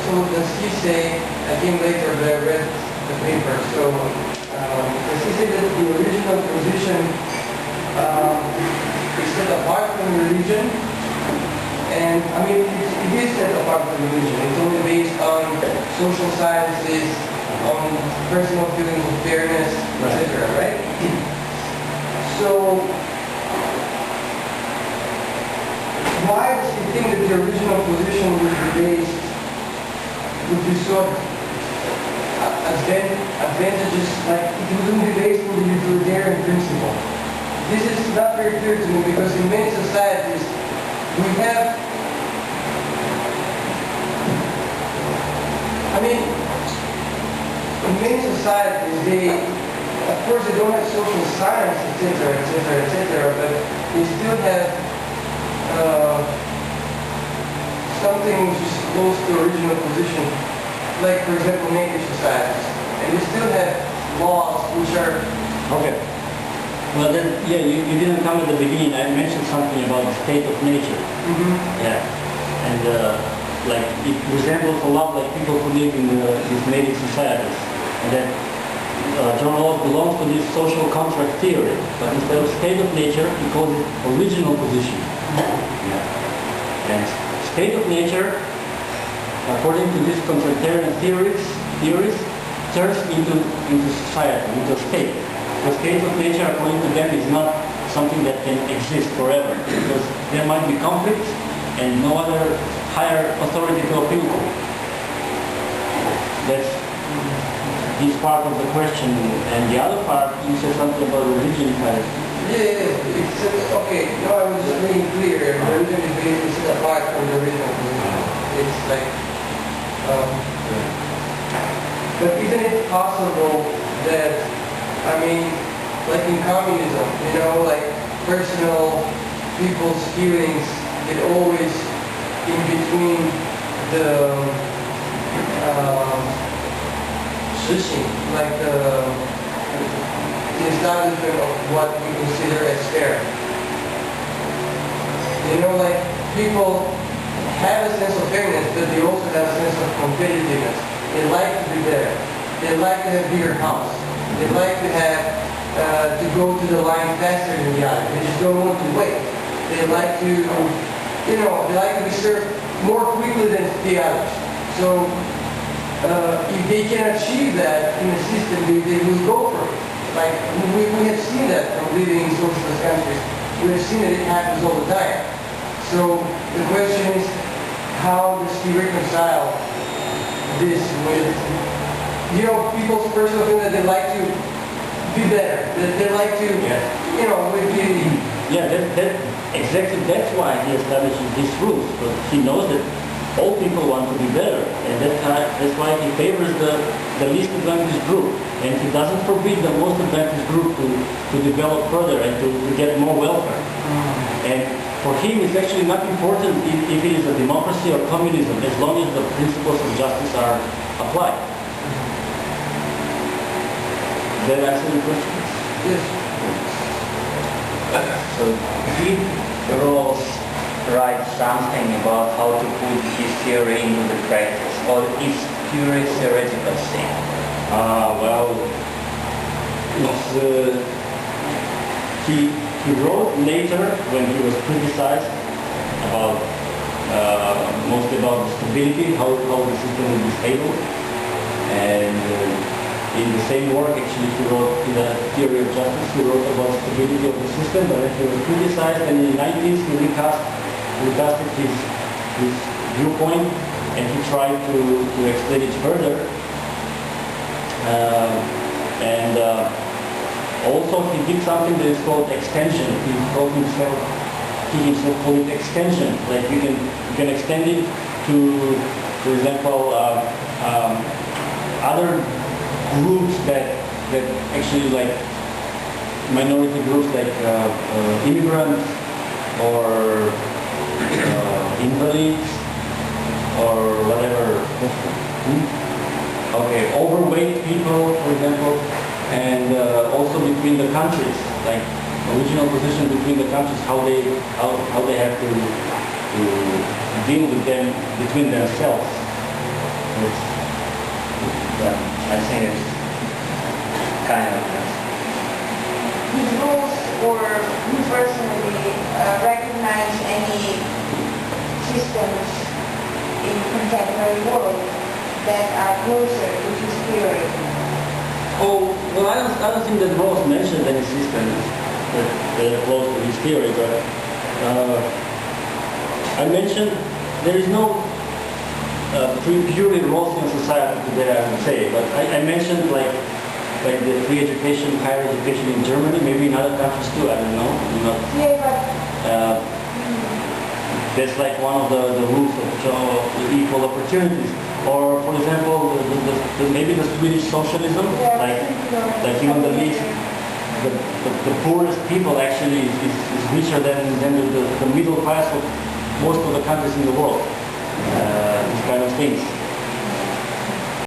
so does he say, I came later but I read the paper, so does he say that the original position is set apart from religion? And I mean, it is set apart from religion. It's only based on social sciences, on personal feelings of fairness, etc., right? So, why does he think that the original position would be so advantageous, like it wouldn't be based on the utilitarian principle? This is not very clear to me, because in many societies we have, I mean, in many societies of course they don't have social science, etc., etc., etc., but they still have something which is close to original position, like for example native societies, and we still have laws which are okay. Well then, yeah, you didn't come at the beginning. I mentioned something about the state of nature. Yeah, and like it resembles a lot like people who live in these native societies, and that John Rawls belongs to this social contract theory, but instead of state of nature, he calls it original position. Yeah. And state of nature, according to these contractarian theories, turns into society, into a state. The state of nature, according to them, is not something that can exist forever, because there might be conflicts and no other higher authority to appeal to. That's this part of the question, and the other part, you said something about religion. Yeah, it's okay. No, I was just being clear. Religion is basically set apart from the original position. It's like, but isn't it possible that, I mean, like in communism, you know, like personal people's feelings get always in between the like the establishment of what we consider as fair. You know, like people have a sense of fairness, but they also have a sense of competitiveness. They like to be there. They like to have bigger house. They like to have to go to the line faster than the other. They just don't want to wait. They like to, you know, they like to be served more quickly than the others. So if they can achieve that in a system, they will go for it. Like we have seen that from living in socialist countries. We have seen that it happens all the time. So the question is, how does he reconcile this with, you know, people's personal feeling that they like to be better, that they like to, you know, be. Yeah, exactly. That's why he establishes these rules, because he knows that all people want to be better, and that's why he favors the least advantaged group, and he doesn't forbid the most advantaged group to develop further and to get more welfare. And for him, it's actually not important if it is a democracy or communism, as long as the principles of justice are applied. Does that answer your question? Yes. So did Rawls write something about how to put his theory into the practice, or is pure theoretical thing? Well, he wrote later when he was criticized about mostly about the stability, how the system will be stable, and in the same work actually he wrote in the theory of justice, he wrote about stability of the system, but then he was criticized, and in the 90s he recasted his viewpoint, and he tried to explain it further. Also he did something that is called extension. He himself called it extension. Like you can extend it to, for example, other groups that actually, like minority groups like immigrants or invalids or whatever. Okay, overweight people, for example, and also between the countries, like original position between the countries, how they have to deal with them between themselves. Yeah, I think it's kind of yes. His rules or you personally recognize any systems in contemporary world that are closer to his theory? Oh, well, I don't think that Rawls mentioned any systems that are close to his theory, but I mentioned there is no purely Rawlsian society today, I would say, but I mentioned like the free education, higher education in Germany, maybe in other countries too, I don't know. Yeah, but That's like one of the rules of equal opportunities. Or, for example, maybe the Swedish socialism, like even the least, the poorest people actually is richer than the middle class of most of the countries in the world. These kind of things.